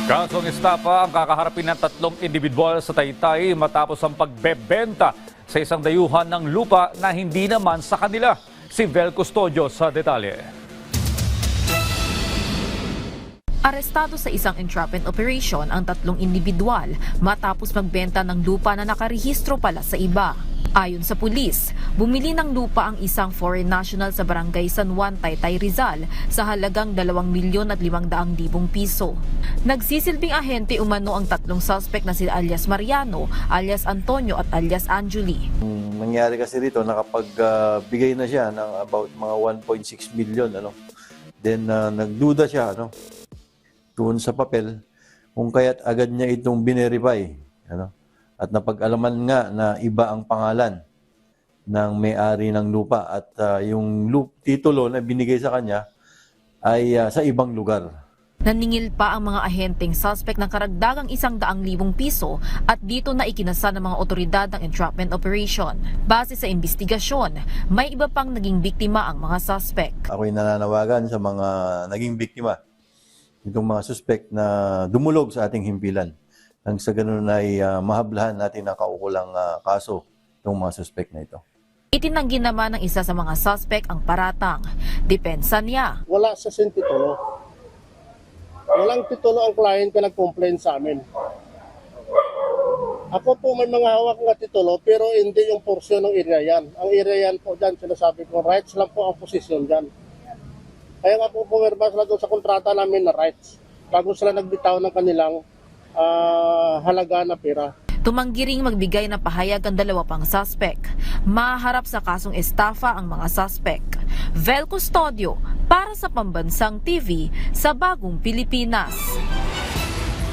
Kasong estafa ang kakaharapin ng tatlong individual sa Taytay matapos ang pagbebenta sa isang dayuhan ng lupa na hindi naman sa kanila. Si Vel Custodio sa detalye. Arestado sa isang entrapment operation ang tatlong individual matapos magbenta ng lupa na nakarehistro pala sa iba. Ayon sa pulis, bumili ng lupa ang isang foreign national sa barangay San Juan, Taytay, Rizal sa halagang 2,500,000 piso. Nagsisilbing ahente umano ang tatlong suspect na si alias Mariano, alias Antonio at alias Anjuli. Nangyari kasi rito, nakapagbigay na siya ng about mga 1.6 million. Then nagduda siya doon sa papel kung kaya't agad niya itong binerify. At napag-alaman nga na iba ang pangalan ng may-ari ng lupa at yung titulo na binigay sa kanya ay sa ibang lugar. Naningil pa ang mga ahenteng suspect ng karagdagang 100,000 piso at dito na ikinasa ng mga otoridad ng entrapment operation. Base sa investigasyon, may iba pang naging biktima ang mga suspect. Ako'y nananawagan sa mga naging biktima, itong mga suspect na dumulog sa ating himpilan. Nang sa ganun ay mahablahan natin ang kaukulang kaso ng mga suspect na ito. Itinanggi naman ng isa sa mga suspect ang paratang. Depensa niya. Wala sa titulo. Walang titulo ang client na nag-complain sa amin. Ako po may mga hawak nga titulo pero hindi yung porsyon ng area yan. Ang area yan po dyan, sinasabi ko, rights lang po ang posisyon dyan. Kaya nga po pumirma sila doon sa kontrata namin na rights. Bago sila nagbitaw ng kanilang halaga na pera. Tumanggi ring magbigay ng pahayag ang dalawa pang suspect. Maharap sa kasong estafa ang mga suspect. Vel Custodio para sa Pambansang TV sa Bagong Pilipinas.